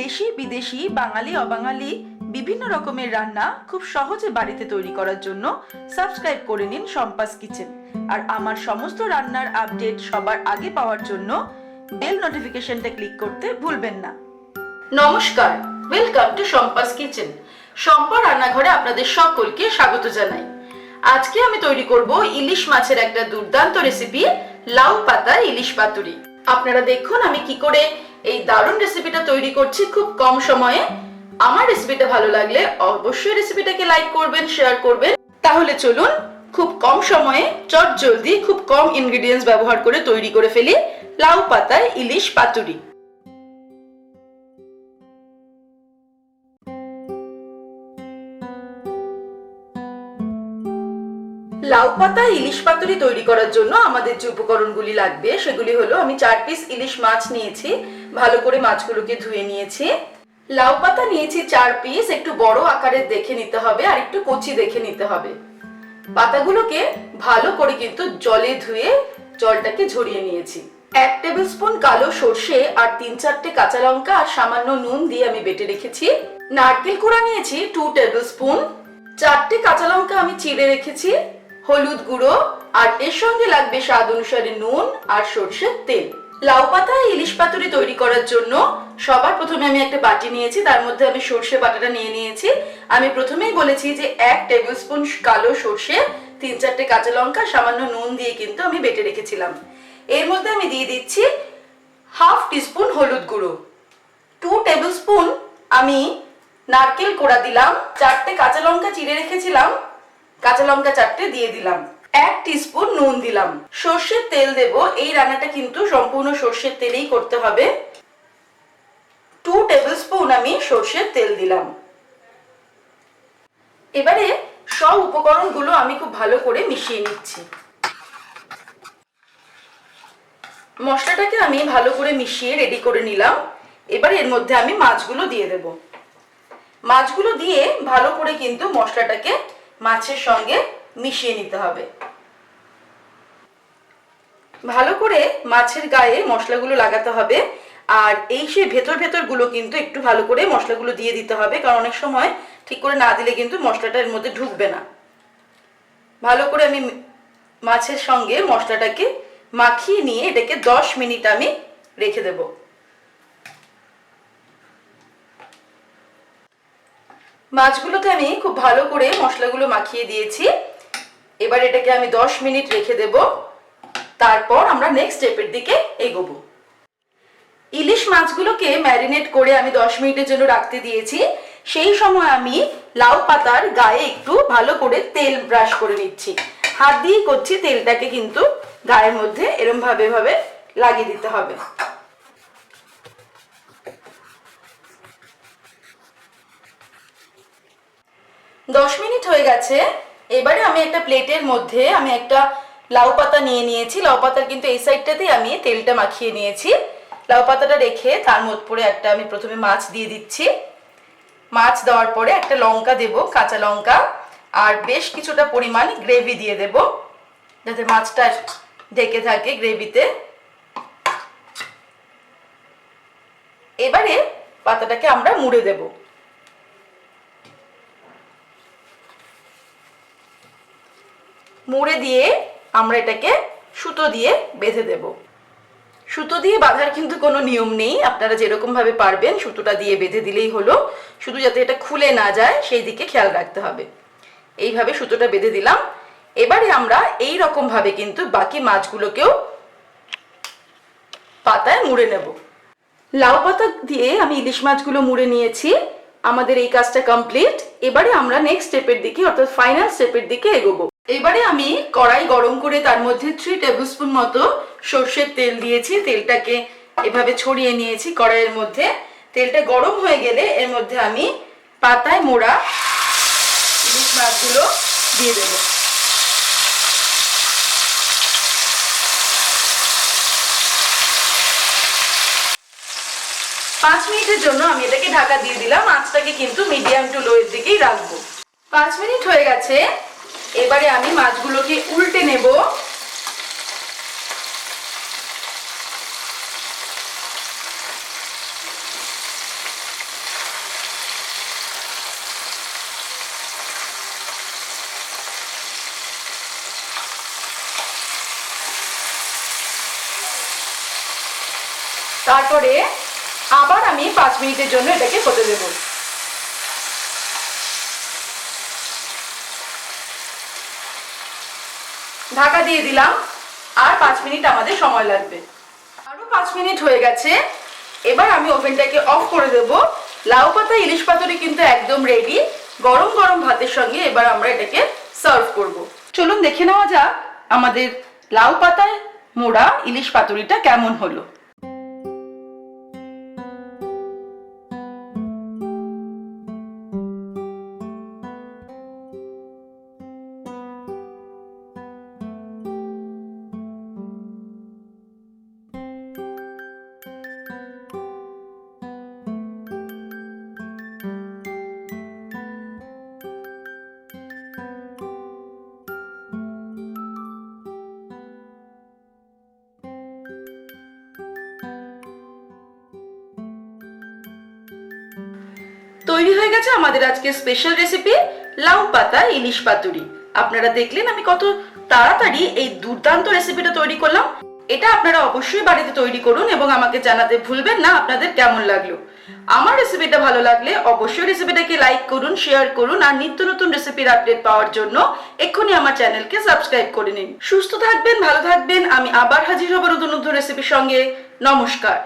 দেশি বিদেশি বাঙালি অবাঙালি বিভিন্ন রকমের রান্না খুব সহজে বাড়িতে তৈরি করার জন্য সাবস্ক্রাইব করে নিন শম্পাস কিচেন। আর আমার সমস্ত রান্নার আপডেট সবার আগে পাওয়ার জন্য বেল নোটিফিকেশনটা ক্লিক করতে ভুলবেন না। নমস্কার, welcome to Shampa's kitchen. Shampa রান্নাঘরে আপনাদের সকলকে স্বাগত জানাই। আজকে আমি তৈরি করব ইলিশ মাছের একটা দুর্দান্ত রেসিপি, লাউ পাতা ইলিশ পাতুরি। আপনারা দেখুন আমি কি করে এই দারুণ রেসিপিটা তৈরি করছি খুব কম সময়ে। আমার রেসিপিটা ভালো লাগলে অবশ্যই রেসিপিটাকে লাইক করবেন, শেয়ার করবেন। তাহলে চলুন খুব কম সময়ে চটজলদি খুব কম ইনগ্রেডিয়েন্টস ব্যবহার করে তৈরি করে ফেলি লাউ পাতায় ইলিশ পাতুরি। লাউ পাতা ইলিশ পাতুরি তৈরি করার জন্য আমাদের যে উপকরণগুলি লাগবে সেগুলি হলো, আমি 4 পিস ইলিশ মাছ নিয়েছি, ভালো করে মাছগুলোকে ধুয়ে নিয়েছি। লাউ পাতা নিয়েছি 4 পিস, একটু বড় আকারের দেখে নিতে হবে আর একটু কচি দেখে নিতে হবে। পাতাগুলোকে ভালো করে কিন্তু জলে ধুয়ে জলটাকে ঝরিয়ে নিয়েছি। 1 টেবিল স্পুন কালো সর্ষে আর 3-4টে কাঁচা লঙ্কা আর সামান্য নুন দিয়ে আমি বেটে রেখেছি। নারকেল কুড়া নিয়েছি 2 টেবিল স্পুন, 4টে কাঁচা লঙ্কা আমি চিড়ে রেখেছি, হলুদ গুঁড়ো আর এর সঙ্গে লাগবে স্বাদ অনুসারে নুন আর সরষের তেল। লাউ পাতা ইলিশ পাতুরি তৈরি করার জন্য সবার প্রথমে আমি একটা বাটি নিয়েছি, তার মধ্যে আমি সরষে বাটাটা নিয়ে নিয়েছি। আমি প্রথমেই বলেছি যে 1 টেবিল স্পুন কালো সরষে, 3-4টে কাঁচা লঙ্কা, সামান্য নুন দিয়ে কিন্তু আমি বেটে রেখেছিলাম। এর মধ্যে আমি দিয়ে দিচ্ছি হাফ টিস্পুন হলুদ গুঁড়ো, 2 টেবিল স্পুন আমি নারকেল কোড়া দিলাম, 4টে কাঁচা লঙ্কা চিড়ে রেখেছিলাম, কাঁচা লঙ্কা 4টে দিয়ে দিলাম, 1 টিস্পুন নুন দিলাম। সর্ষের তেল দেব, এই রান্নাটা কিন্তু সম্পূর্ণ সর্ষের তেলেই করতে হবে। 2 টেবিল স্পুন আমি সর্ষের তেল দিলাম। এবারে সব উপকরণগুলো আমি খুব ভালো করে মিশিয়ে নিচ্ছি। মশলাটাকে আমি ভালো করে মিশিয়ে রেডি করে নিলাম। এবারে এর মধ্যে আমি মাছগুলো দিয়ে দেব। মাছগুলো দিয়ে ভালো করে কিন্তু মশলাটাকে মাছের সঙ্গে মিশিয়ে নিতে হবে। ভালো করে মাছের গায়ে মশলাগুলো লাগাতে হবে। আর এই সেই ভেতর ভেতর গুলো কিন্তু একটু ভালো করে মশলাগুলো দিয়ে দিতে হবে, কারণ অনেক সময় ঠিক করে না দিলে কিন্তু মশলাটা এর মধ্যে ঢুকবে না। ভালো করে আমি মাছের সঙ্গে মশলাটাকে মাখিয়ে নিয়ে এটাকে 10 মিনিট আমি রেখে দেব। মাছগুলোতে আমি খুব ভালো করে মশলাগুলো মাখিয়ে দিয়েছি। এবার এটাকে আমি 10 মিনিট রেখে দেব, তারপর আমরা নেক্সট স্টেপের দিকে এগোবো। ইলিশ মাছগুলোকে ম্যারিনেট করে আমি 10 মিনিটের জন্য রাখতে দিয়েছি। সেই সময় আমি লাউ পাতার গায়ে একটু ভালো করে তেল ব্রাশ করে নিচ্ছি। হাত দিয়ে করছি, তেলটাকে কিন্তু গায়ের মধ্যে এরকম ভাবে লাগিয়ে দিতে হবে। দশ মিনিট হয়ে গেছে। এবারে আমি একটা প্লেটের মধ্যে আমি একটা লাউ পাতা নিয়ে নিয়েছি। লাউ পাতার কিন্তু এই সাইডটাতেই আমি তেলটা মাখিয়ে নিয়েছি। লাউ পাতাটা রেখে তার মধ্যে একটা আমি প্রথমে মাছ দিয়ে দিচ্ছি। মাছ দেওয়ার পরে একটা লঙ্কা দেব, কাঁচা লঙ্কা, আর বেশ কিছুটা পরিমাণ গ্রেভি দিয়ে দেব, যাতে মাছটা ঢেকে থাকে গ্রেভিতে। এবারে পাতাটাকে আমরা মুড়ে দেব। মুড়ে দিয়ে আমরা এটাকে সুতো দিয়ে বেঁধে দেব। সুতো দিয়ে বাঁধার কিন্তু কোনো নিয়ম নেই, আপনারা যেরকম ভাবে পারবেন সুতোটা দিয়ে বেঁধে দিলেই হলো। শুধু যাতে এটা খুলে না যায় সেই দিকে খেয়াল রাখতে হবে। এইভাবে সুতোটা বেঁধে দিলাম। এবারে আমরা এই রকম ভাবে কিন্তু বাকি মাছগুলোকেও পাতায় মুড়ে নেব। লাউ পাতা দিয়ে আমি ইলিশ মাছগুলো মুড়ে নিয়েছি। আমাদের এই কাজটা কমপ্লিট। এবারে আমরা নেক্সট স্টেপের দিকে, অর্থাৎ ফাইনাল স্টেপের দিকে এগোবো। এবারে আমি কড়াই গরম করে তার মধ্যে 3 টেবিল স্পুন মতো সর্ষের তেল দিয়েছি। তেলটাকে এভাবে ছড়িয়ে নিয়েছি কড়াইয়ের মধ্যে। তেলটা গরম হয়ে গেলে এর মধ্যে আমি পাতায় মোড়া ইলিশ মাছগুলো দিয়ে দেব। পাঁচ মিনিটের জন্য আমি এটাকে ঢাকা দিয়ে দিলাম। আঁচটাকে কিন্তু মিডিয়াম টু লো এর দিকেই রাখবো। 5 মিনিট হয়ে গেছে। এবারে আমি মাছগুলোকে উল্টে নেব। তারপরে আবার আমি 5 মিনিটের জন্য এটাকে হতে দেব। ঢাকা দিয়ে দিলাম, আর 5 মিনিট আমাদের সময় লাগবে। আরো 5 মিনিট হয়ে গেছে। এবার আমি ওভেনটাকে অফ করে দেব। লাউ পাতা ইলিশ পাতুরি কিন্তু একদম রেডি। গরম গরম ভাতের সঙ্গে এবার আমরা এটাকে সার্ভ করব। চলুন দেখে নেওয়া যাক আমাদের লাউ পাতায় মোড়া ইলিশ পাতুরিটা কেমন হলো। তৈরি হয়ে গেছে আমাদের আজকে স্পেশাল রেসিপি লাউ পাতা ইলিশ পাতুরি। আপনারা দেখলেন আমি কত তাড়াতাড়ি এই দুর্দান্ত রেসিপিটা তৈরি করলাম। এটা আপনারা অবশ্যই বাড়িতে তৈরি করুন এবং আমাকে জানাতে ভুলবেন না আপনাদের কেমন লাগলো। আমার রেসিপিটা ভালো লাগলে অবশ্যই রেসিপিটাকে লাইক করুন, শেয়ার করুন, আর নিত্য নতুন রেসিপির আপডেট পাওয়ার জন্য এক্ষুনি আমার চ্যানেলকে সাবস্ক্রাইব করে নিন। সুস্থ থাকবেন, ভালো থাকবেন। আমি আবার হাজির হব নতুন নতুন রেসিপির সঙ্গে। নমস্কার।